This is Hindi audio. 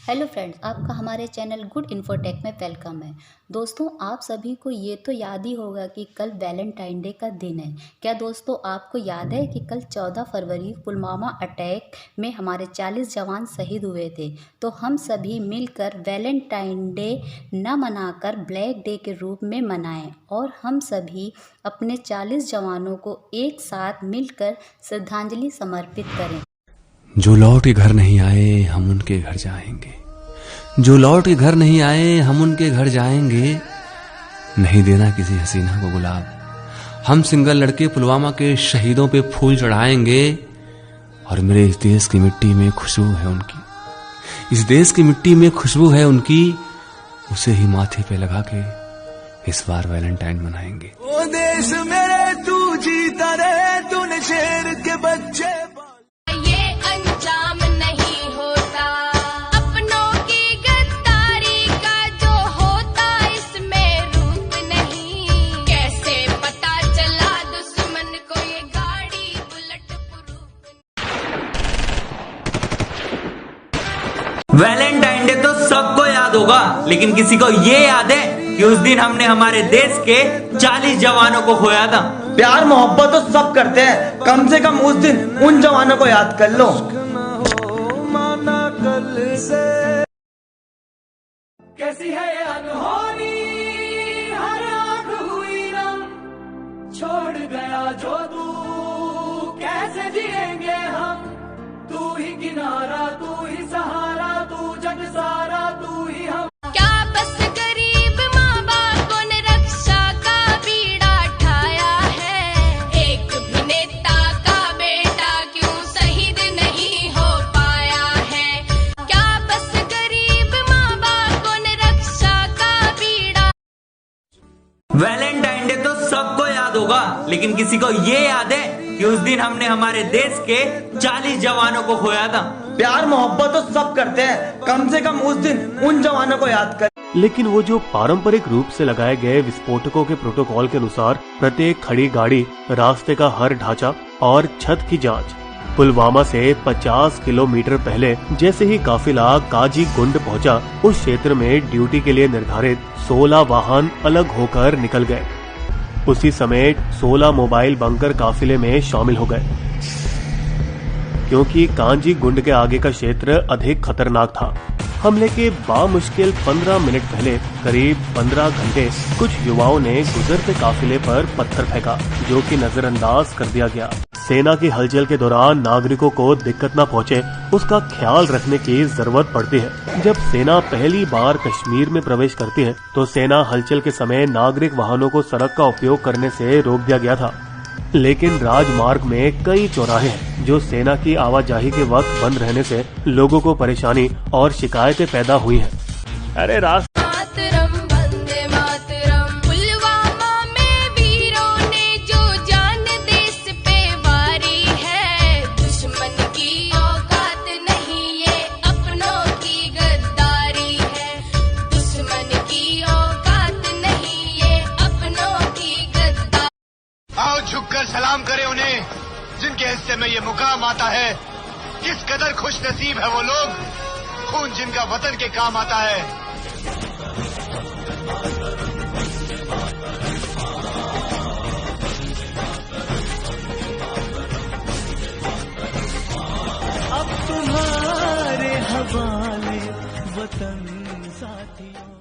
हेलो फ्रेंड्स, आपका हमारे चैनल गुड इन्फोटेक में वेलकम है। दोस्तों, आप सभी को ये तो याद ही होगा कि कल वैलेंटाइन डे का दिन है। क्या दोस्तों आपको याद है कि कल 14 फरवरी पुलवामा अटैक में हमारे 40 जवान शहीद हुए थे। तो हम सभी मिलकर वैलेंटाइन डे न मनाकर ब्लैक डे के रूप में मनाएं और हम सभी अपने 40 जवानों को एक साथ मिलकर श्रद्धांजलि समर्पित करें। जो लौट के घर नहीं आए हम उनके घर जाएंगे, जो लौट के घर नहीं आए हम उनके घर जाएंगे। नहीं देना किसी हसीना को गुलाब, हम सिंगल लड़के पुलवामा के शहीदों पे फूल चढ़ाएंगे। और मेरे इस देश की मिट्टी में खुशबू है उनकी, इस देश की मिट्टी में खुशबू है उनकी, उसे ही माथे पे लगा के इस बार वैलेंटाइन मनाएंगे। ओ देश मेरे तू जीता रे, तूने शेर के बच्चे। वैलेंटाइन डे तो सबको याद होगा, लेकिन किसी को ये याद है कि उस दिन हमने हमारे देश के 40 जवानों को खोया था। प्यार मोहब्बत तो सब करते हैं, कम से कम उस दिन उन जवानों को याद कर लो। कैसी है ये अनहोनी, हर आंख हुई नम, छोड़ गया जो तू, कैसे जिएंगे हम। तू ही किनारा, तू ही सहारा, तू जग सारा, तू ही हम। क्या बस गरीब माँ बापों ने रक्षा का बीड़ा उठाया है। एक भी नेता का बेटा क्यों शहीद नहीं हो पाया है। क्या बस गरीब माँ बापों ने रक्षा का बीड़ा। वैलेंटाइन डे तो सबको याद होगा, लेकिन किसी को ये याद है कि उस दिन हमने हमारे देश के 40 जवानों को खोया था। प्यार मोहब्बत तो सब करते हैं, कम से कम उस दिन उन जवानों को याद कर। लेकिन वो जो पारंपरिक रूप से लगाए गए विस्फोटकों के प्रोटोकॉल के अनुसार प्रत्येक खड़ी गाड़ी, रास्ते का हर ढांचा और छत की जांच, पुलवामा से 50 किलोमीटर पहले जैसे ही काफिला काजी गुंड पहुंचा, उस क्षेत्र में ड्यूटी के लिए निर्धारित 16 वाहन अलग होकर निकल गए। उसी समय 16 मोबाइल बंकर काफिले में शामिल हो गए, क्योंकि कांजी गुंड के आगे का क्षेत्र अधिक खतरनाक था। हमले के बामुश्किल 15 मिनट पहले करीब 15 घंटे कुछ युवाओं ने गुजरते काफिले पर पत्थर फेंका, जो कि नजरअंदाज कर दिया गया। सेना की हलचल के दौरान नागरिकों को दिक्कत न पहुंचे, उसका ख्याल रखने की जरूरत पड़ती है। जब सेना पहली बार कश्मीर में प्रवेश करती है तो सेना हलचल के समय नागरिक वाहनों को सड़क का उपयोग करने से रोक दिया गया था। लेकिन राजमार्ग में कई चौराहे हैं जो सेना की आवाजाही के वक्त बंद रहने से लोगों को परेशानी और शिकायतें पैदा हुई हैं। अरे मातरम वंदे मातरम, पुलवामा में वीरों ने जो जान देश पे वारी है। दुश्मन की औकात नहीं ये अपनों की गद्दारी है। दुश्मन की औकात नहीं ये अपनों की गद्दारी। आओ झुककर सलाम करें उन्हें जिनके हिस्से में ये मुकाम आता है। किस कदर खुश नसीब है वो लोग, खून जिनका वतन के काम आता है। अब तुम्हारे हवाले वतन साथियों।